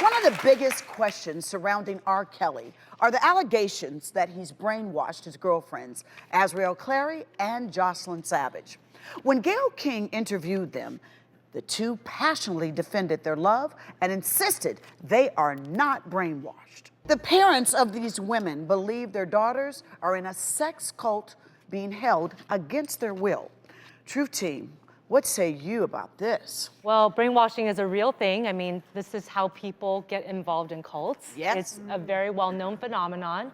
One of the biggest questions surrounding R. Kelly are the allegations that he's brainwashed his girlfriends, Azriel Clary and Jocelyn Savage. When Gayle King interviewed them, the two passionately defended their love and insisted they are not brainwashed. The parents of these women believe their daughters are in a sex cult being held against their will. Truth Team, what say you about this? Well, brainwashing is a real thing. I mean, this is how people get involved in cults. Yes. It's a very well-known phenomenon.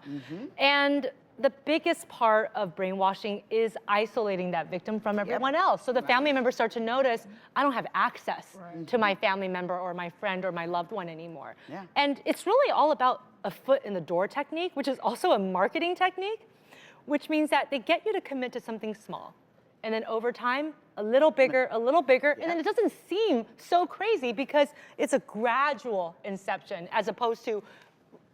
And the biggest part of brainwashing is isolating that victim from everyone else. So the family members start to notice, I don't have access to my family member or my friend or my loved one anymore. And it's really all about a foot in the door technique, which is also a marketing technique, which means that they get you to commit to something small. And then over time, a little bigger, and then it doesn't seem so crazy because it's a gradual inception as opposed to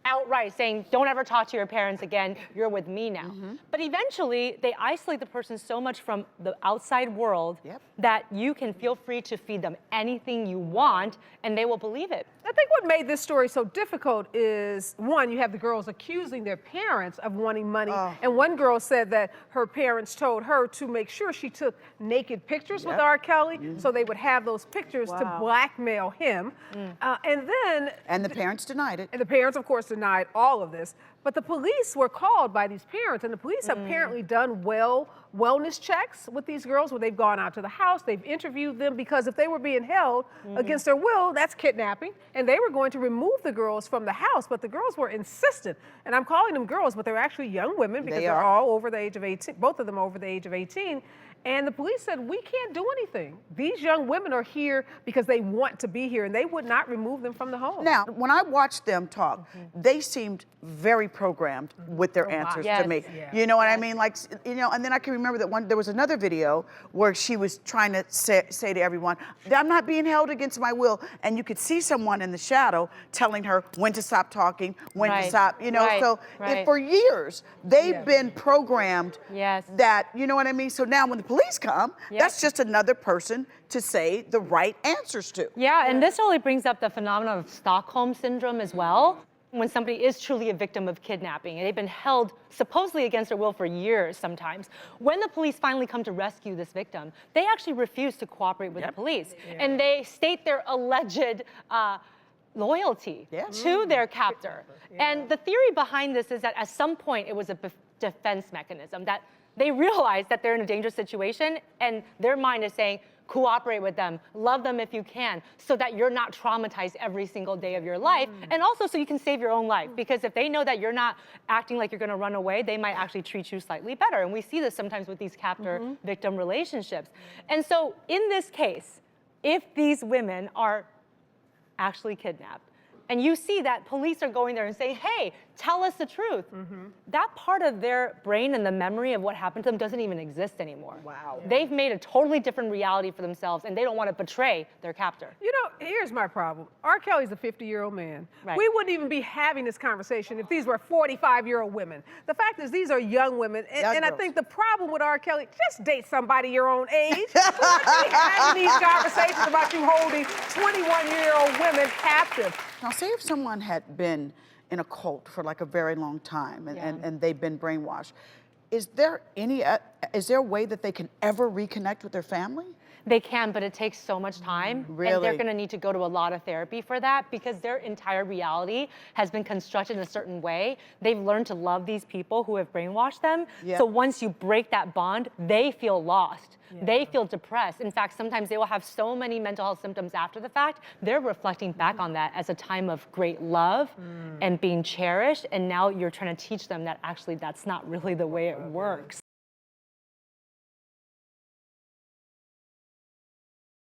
outright saying, don't ever talk to your parents again, you're with me now. But eventually, they isolate the person so much from the outside world that you can feel free to feed them anything you want, and they will believe it. I think what made this story so difficult is, one, you have the girls accusing their parents of wanting money. And one girl said that her parents told her to make sure she took naked pictures with R. Kelly so they would have those pictures to blackmail him. And the parents denied it. And the parents, of course, denied all of this. But the police were called by these parents, and the police have apparently done wellness checks with these girls where they've gone out to the house, they've interviewed them, because if they were being held against their will, that's kidnapping. And they were going to remove the girls from the house, but the girls were insistent. And I'm calling them girls, but they're actually young women because they're all over the age of 18, both of them over the age of 18. And the police said, we can't do anything. These young women are here because they want to be here, and they would not remove them from the home. Now, when I watched them talk, they seemed very programmed with their answers to me. You know what I mean? Like, you know, and then I can remember that there was another video where she was trying to say to everyone, I'm not being held against my will. And you could see someone in the shadow telling her when to stop talking, when to stop, you know. So for years, they've been programmed that, you know what I mean? So now when the police come, that's just another person to say the right answers to. And this really brings up the phenomenon of Stockholm syndrome as well. When somebody is truly a victim of kidnapping and they've been held supposedly against their will for years sometimes, when the police finally come to rescue this victim, they actually refuse to cooperate with the police. And they state their alleged loyalty to their captor. And the theory behind this is that at some point it was a defense mechanism, that they realize that they're in a dangerous situation and their mind is saying, cooperate with them, love them if you can, so that you're not traumatized every single day of your life, and also so you can save your own life. Because if they know that you're not acting like you're gonna run away, they might actually treat you slightly better. And we see this sometimes with these captor-victim relationships. And so in this case, if these women are actually kidnapped, and you see that police are going there and saying, hey, tell us the truth. That part of their brain and the memory of what happened to them doesn't even exist anymore. They've made a totally different reality for themselves, and they don't want to betray their captor. You know, here's my problem. R. Kelly's a 50-year-old man. We wouldn't even be having this conversation if these were 45-year-old women. The fact is, these are young women, and I think the problem with R. Kelly, just date somebody your own age. We're actually having these conversations about you holding 21-year-old women captive. Now, say if someone had been in a cult for like a very long time and they've been brainwashed, is there a way that they can ever reconnect with their family? They can, but it takes so much time. And they're gonna need to go to a lot of therapy for that because their entire reality has been constructed in a certain way. They've learned to love these people who have brainwashed them. So once you break that bond, they feel lost. They feel depressed. In fact, sometimes they will have so many mental health symptoms after the fact, they're reflecting back on that as a time of great love and being cherished. And now you're trying to teach them that actually that's not really the way it works.